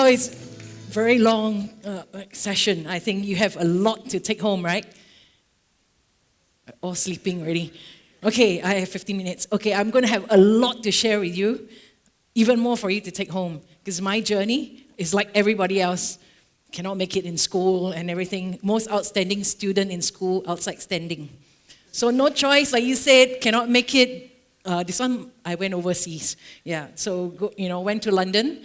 it's very long session. I think you have a lot to take home, right? All sleeping already. Okay, I have 15 minutes. Okay, I'm going to have a lot to share with you, even more for you to take home, because my journey is like everybody else. Cannot make it in school and everything. Most outstanding student in school, outside standing. So no choice, like you said, cannot make it. This one, I went overseas. Yeah, so went to London.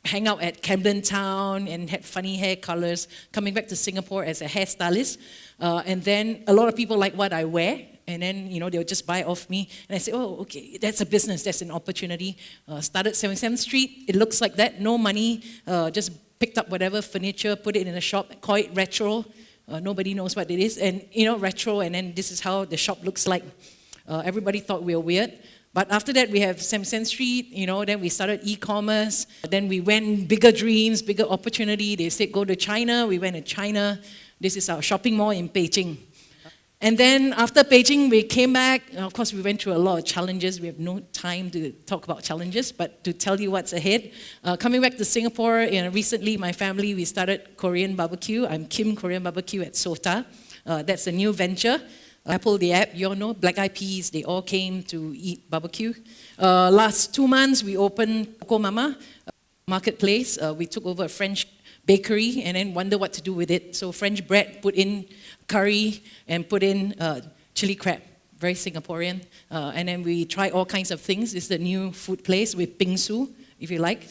Hang out at Camden Town and had funny hair colors. Coming back to Singapore as a hairstylist, and then a lot of people like what I wear. And then, they'll just buy off me. And I say, oh, okay, that's a business, that's an opportunity. Started 77th Street, it looks like that, no money. Just picked up whatever furniture, put it in a shop, call it retro. Nobody knows what it is. And, retro, and then this is how the shop looks like. Everybody thought we were weird. But after that, we have 77th Street, then we started e-commerce. Then we went bigger dreams, bigger opportunity. They said, go to China. We went to China. This is our shopping mall in Beijing. And then after Beijing, we came back. Of course, we went through a lot of challenges. We have no time to talk about challenges, but to tell you what's ahead. Coming back to Singapore, recently my family, we started Korean barbecue. I'm Kim Korean Barbecue at SOTA. That's a new venture. Apple, the app, you all know, Black Eyed Peas, they all came to eat barbecue. Last 2 months, we opened Coco Mama Marketplace. We took over a French bakery and then wonder what to do with it. So French bread, put in curry and put in chili crab, very Singaporean. And then we try all kinds of things. It's the new food place with bingsu, if you like.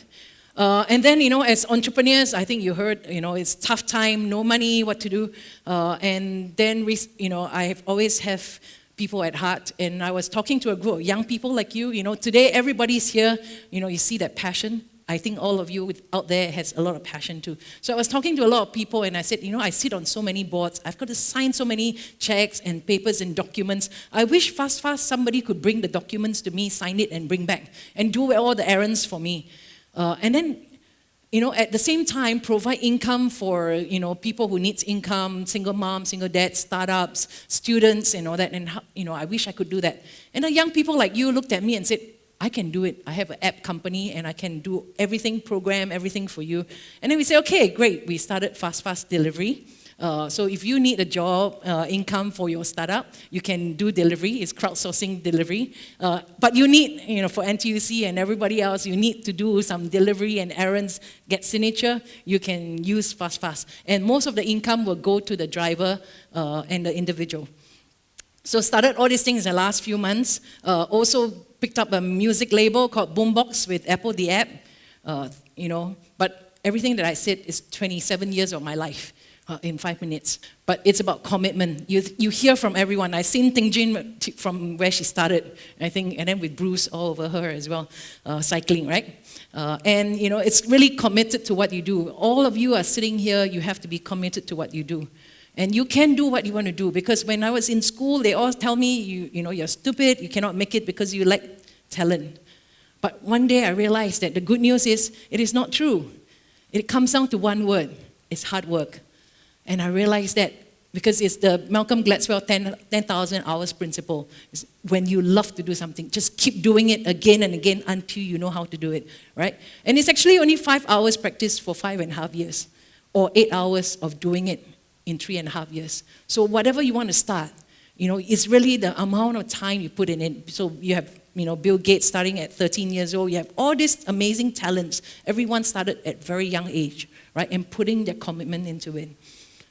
And then, as entrepreneurs, I think you heard, it's tough time, no money, what to do. And then, I always have people at heart. And I was talking to a group of young people like you. Today everybody's here. You see that passion. I think all of you out there has a lot of passion too. So I was talking to a lot of people and I said, I sit on so many boards. I've got to sign so many checks and papers and documents. I wish fast somebody could bring the documents to me, sign it and bring back and do all the errands for me. And then, at the same time, provide income for, people who needs income, single moms, single dads, startups, students and all that. And, I wish I could do that. And the young people like you looked at me and said, I can do it. I have an app company and I can do everything, program everything for you. And then we say, okay, great. We started Fast Delivery. So if you need a job, income for your startup, you can do delivery. It's crowdsourcing delivery. But you need, for NTUC and everybody else, you need to do some delivery and errands, get signature. You can use Fast. And most of the income will go to the driver and the individual. So started all these things in the last few months. Also picked up a music label called Boombox with Apple, the app. But everything that I said is 27 years of my life. In 5 minutes. But it's about commitment. You hear from everyone. I've seen Ting Jin from where she started, I think, and then with Bruce all over her as well, cycling, right? And, it's really committed to what you do. All of you are sitting here, you have to be committed to what you do. And you can do what you want to do. Because when I was in school, they all tell me, you're stupid, you cannot make it because you lack talent. But one day I realized that the good news is, it is not true. It comes down to one word. It's hard work. And I realized that because it's the Malcolm Gladwell 10,000 hours principle. It's when you love to do something, just keep doing it again and again until you know how to do it, right? And it's actually only 5 hours practice for 5.5 years, or 8 hours of doing it in 3.5 years. So whatever you want to start, it's really the amount of time you put in it. So you have, Bill Gates starting at 13 years old. You have all these amazing talents. Everyone started at very young age, right? And putting their commitment into it.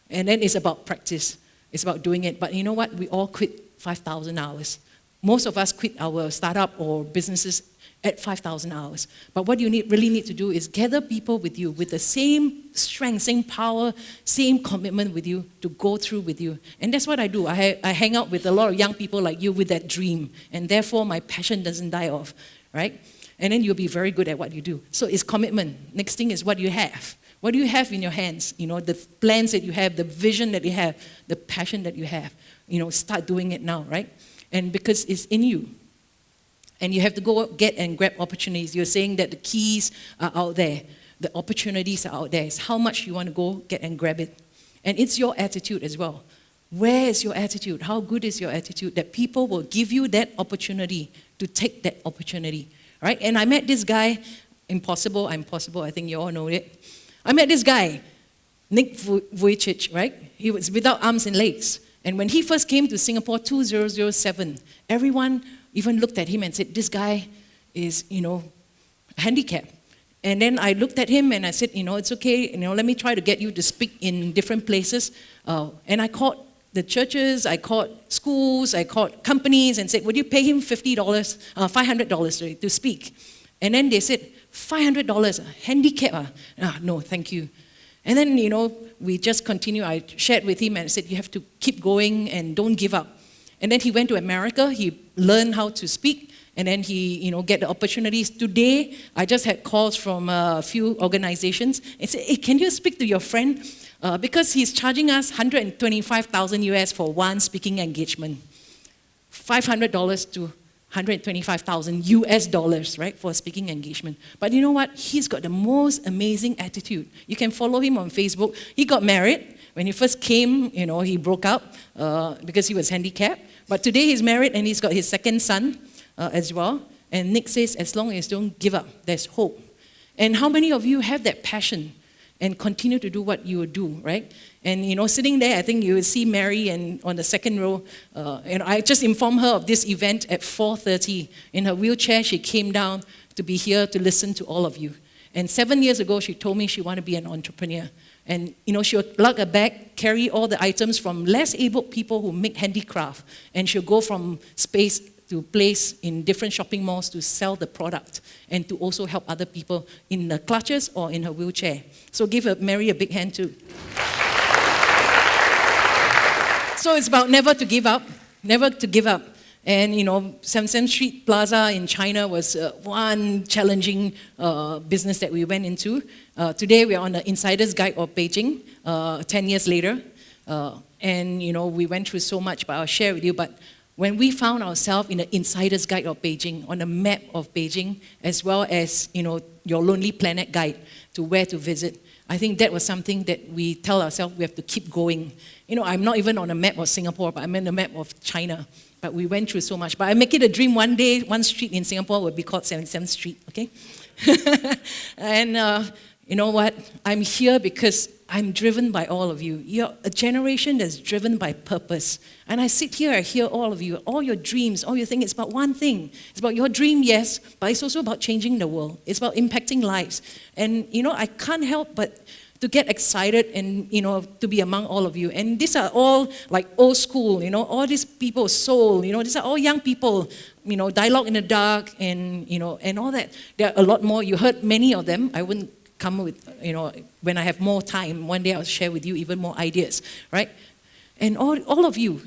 And then it's about practice. It's about doing it. But you know what? We all quit 5,000 hours. Most of us quit our startup or businesses at 5,000 hours. But what you really need to do is gather people with you with the same strength, same power, same commitment with you to go through with you. And that's what I do. I hang out with a lot of young people like you with that dream. And therefore, my passion doesn't die off, right? And then you'll be very good at what you do. So it's commitment. Next thing is what you have. What do you have in your hands? The plans that you have, the vision that you have, the passion that you have. Start doing it now, right? And because it's in you. And you have to go get and grab opportunities. You're saying that the keys are out there. The opportunities are out there. It's how much you want to go get and grab it. And it's your attitude as well. Where is your attitude? How good is your attitude? That people will give you that opportunity to take that opportunity, right? And I met this guy Impossible, I'm possible. I think you all know it. I met this guy, Nick Vujicic, right? He was without arms and legs. And when he first came to Singapore 2007, everyone even looked at him and said, this guy is, handicapped. And then I looked at him and I said, it's okay, let me try to get you to speak in different places. And I called the churches, I called schools, I called companies and said, would you pay him $500 to speak? And then they said, $500, handicap? No, thank you. And then, we just continue. I shared with him and I said, you have to keep going and don't give up. And then he went to America. He learned how to speak. And then he, get the opportunities. Today, I just had calls from a few organizations and said, hey, can you speak to your friend? Because he's charging us $125,000 US for one speaking engagement. $500 to $125,000 US dollars, right, for a speaking engagement. But you know what? He's got the most amazing attitude. You can follow him on Facebook. He got married. When he first came, he broke up because he was handicapped. But today he's married and he's got his second son as well. And Nick says, as long as you don't give up, there's hope. And how many of you have that passion and continue to do what you do, right? And, sitting there, I think you will see Mary and on the second row. And I just informed her of this event at 4:30. In her wheelchair, she came down to be here to listen to all of you. And 7 years ago, she told me she wanted to be an entrepreneur. And, she'll lug a bag, carry all the items from less able people who make handicraft. And she'll go from space to place in different shopping malls to sell the product and to also help other people in the clutches or in her wheelchair. So give Mary a big hand too. So it's about never to give up, never to give up. And, Samsung Street Plaza in China was one challenging business that we went into. Today, we are on the Insider's Guide of Beijing, 10 years later. And, we went through so much, but I'll share with you. But when we found ourselves in the Insider's Guide of Beijing, on the map of Beijing, as well as, your Lonely Planet guide to where to visit, I think that was something that we tell ourselves we have to keep going. I'm not even on a map of Singapore, but I'm on the map of China. But we went through so much. But I make it a dream one day, one street in Singapore will be called 77th Street, okay? And you know what? I'm here because I'm driven by all of you. You're a generation that's driven by purpose. And I sit here, I hear all of you, all your dreams, all your things. It's about one thing. It's about your dream, yes, but it's also about changing the world. It's about impacting lives. And, I can't help but to get excited and, to be among all of you. And these are all like old school, all these people, soul, these are all young people, dialogue in the dark and, and all that. There are a lot more. You heard many of them. I wouldn't come with, when I have more time, one day I'll share with you even more ideas, right? And all of you,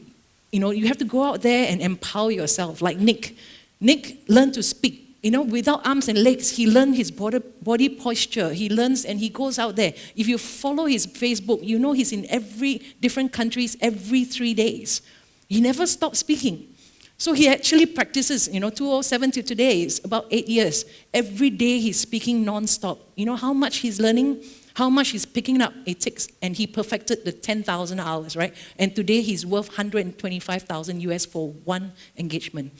you have to go out there and empower yourself. Like Nick. Nick learned to speak. Without arms and legs, he learned his body posture. He learns and he goes out there. If you follow his Facebook, he's in every different countries every 3 days. He never stops speaking. So he actually practices, 2007 to today, it's about 8 years. Every day he's speaking non-stop. How much he's learning, how much he's picking up it takes, and he perfected the 10,000 hours, right? And today he's worth 125,000 US for one engagement.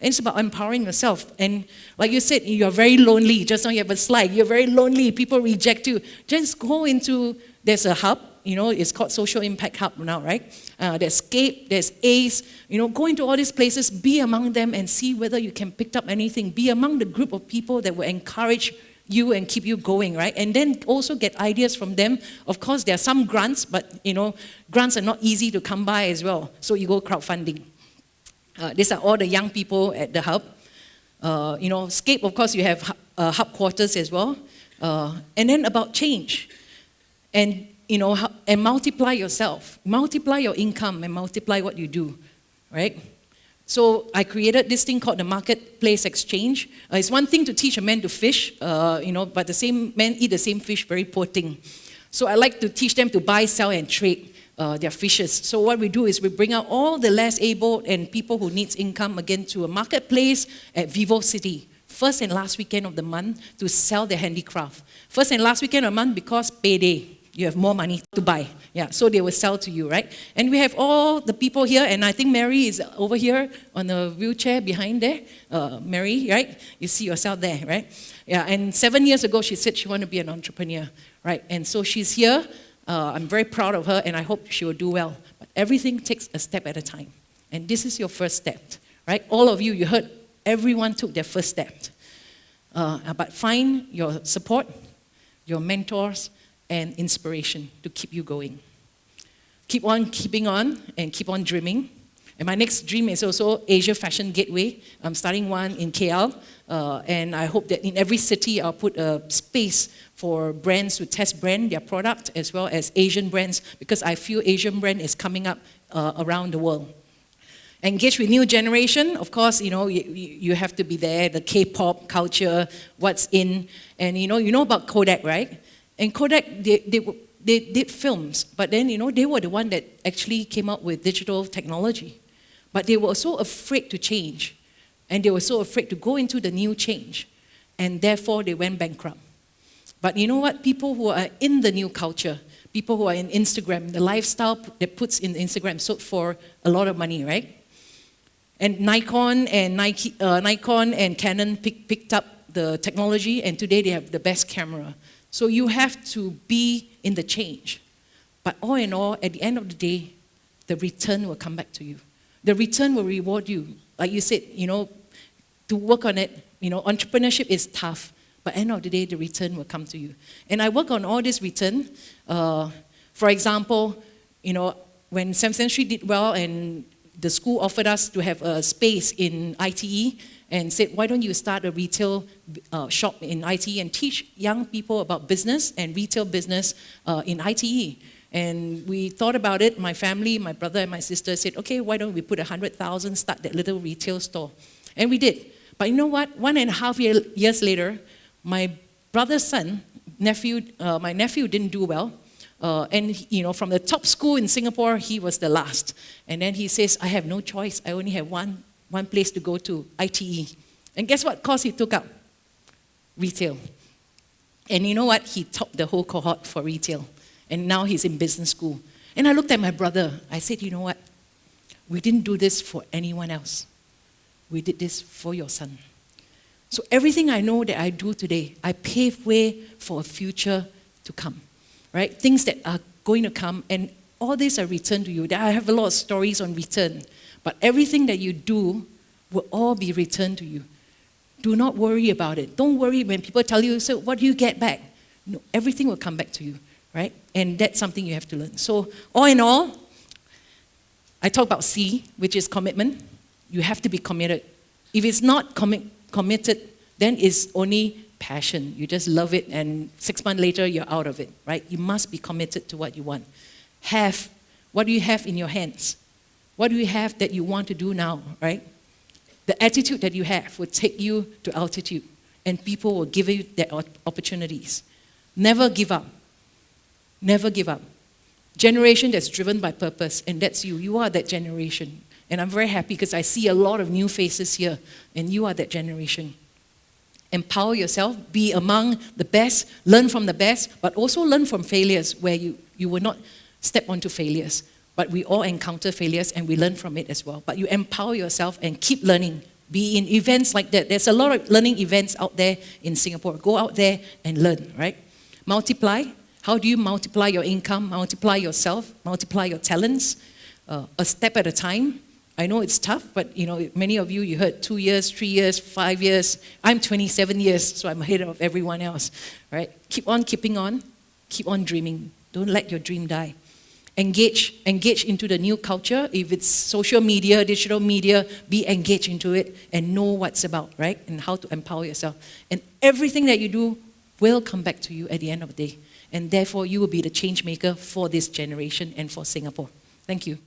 And it's about empowering yourself. And like you said, you're very lonely. Just now you have a slide. You're very lonely. People reject you. Just go into, there's a hub. It's called Social Impact Hub now, right? There's Scape, there's ACE. Go into all these places, be among them and see whether you can pick up anything. Be among the group of people that will encourage you and keep you going, right? And then also get ideas from them. Of course, there are some grants, but, grants are not easy to come by as well. So you go crowdfunding. These are all the young people at the hub. Scape, of course, you have hub quarters as well. And then about change. And, and multiply yourself. Multiply your income and multiply what you do, right? So I created this thing called the Marketplace Exchange. It's one thing to teach a man to fish, but the same men eat the same fish, very poor thing. So I like to teach them to buy, sell, and trade their fishes. So what we do is we bring out all the less able and people who needs income again to a marketplace at Vivo City. First and last weekend of the month to sell their handicraft. First and last weekend of the month because payday. you have more money to buy. Yeah, so they will sell to you, right? And we have all the people here, and I think Mary is over here on the wheelchair behind there. Mary, right? You see yourself there, right? Yeah, and 7 years ago, she said she wanted to be an entrepreneur, right? And so she's here. I'm very proud of her, and I hope she will do well. But everything takes a step at a time. And this is your first step, right? All of you, you heard everyone took their first step. But find your support, your mentors, and inspiration to keep you going. Keep on keeping on and keep on dreaming. And my next dream is also Asia Fashion Gateway. I'm starting one in KL, and I hope that in every city I'll put a space for brands to test brand their product as well as Asian brands, because I feel Asian brand is coming up around the world. Engage with new generation. Of course, you have to be there, the K-pop culture, what's in. And you know about Kodak, right? And Kodak, they did films, but then, they were the one that actually came up with digital technology. But they were so afraid to change, and they were so afraid to go into the new change, and therefore they went bankrupt. But you know what? People who are in the new culture, people who are in Instagram, the lifestyle that puts in Instagram sold for a lot of money, right? And Nikon and Canon picked up the technology, and today they have the best camera. So you have to be in the change. But all in all, at the end of the day, the return will come back to you. The return will reward you. Like you said, to work on it, entrepreneurship is tough. But at the end of the day, the return will come to you. And I work on all this return. For example, when Samson Street did well and the school offered us to have a space in ITE and said, why don't you start a retail shop in ITE and teach young people about business and retail business in ITE? And we thought about it. My family, my brother and my sister said, okay, why don't we put 100,000, start that little retail store? And we did. But you know what? 1.5 years later, my brother's son, my nephew didn't do well. And from the top school in Singapore, he was the last. And then he says, I have no choice. I only have one place to go to, ITE. And guess what course he took up? Retail. And you know what? He topped the whole cohort for retail. And now he's in business school. And I looked at my brother. I said, you know what? We didn't do this for anyone else. We did this for your son. So everything I know that I do today, I pave way for a future to come. Right? Things that are going to come, and all these are returned to you. I have a lot of stories on return, but everything that you do will all be returned to you. Do not worry about it. Don't worry when people tell you, so what do you get back? No, everything will come back to you, right? And that's something you have to learn. So all in all, I talk about C, which is commitment. You have to be committed. If it's not committed, then it's only passion. You just love it, and 6 months later, you're out of it, right? You must be committed to what you want. What do you have in your hands? What do you have that you want to do now, right? The attitude that you have will take you to altitude, and people will give you their opportunities. Never give up. Never give up. Generation that's driven by purpose, and that's you. You are that generation. And I'm very happy because I see a lot of new faces here, and you are that generation. Empower yourself, be among the best, learn from the best, but also learn from failures where you will not step onto failures. But we all encounter failures and we learn from it as well. But you empower yourself and keep learning. Be in events like that. There's a lot of learning events out there in Singapore. Go out there and learn, right? Multiply. How do you multiply your income, multiply yourself, multiply your talents? A step at a time. I know it's tough, but many of you heard 2 years, 3 years, 5 years. I'm 27 years, so I'm ahead of everyone else, right? Keep on keeping on, keep on dreaming. Don't let your dream die. Engage into the new culture. If it's social media, digital media, be engaged into it and know what's about, right? And how to empower yourself. And everything that you do will come back to you at the end of the day. And therefore, you will be the change maker for this generation and for Singapore. Thank you.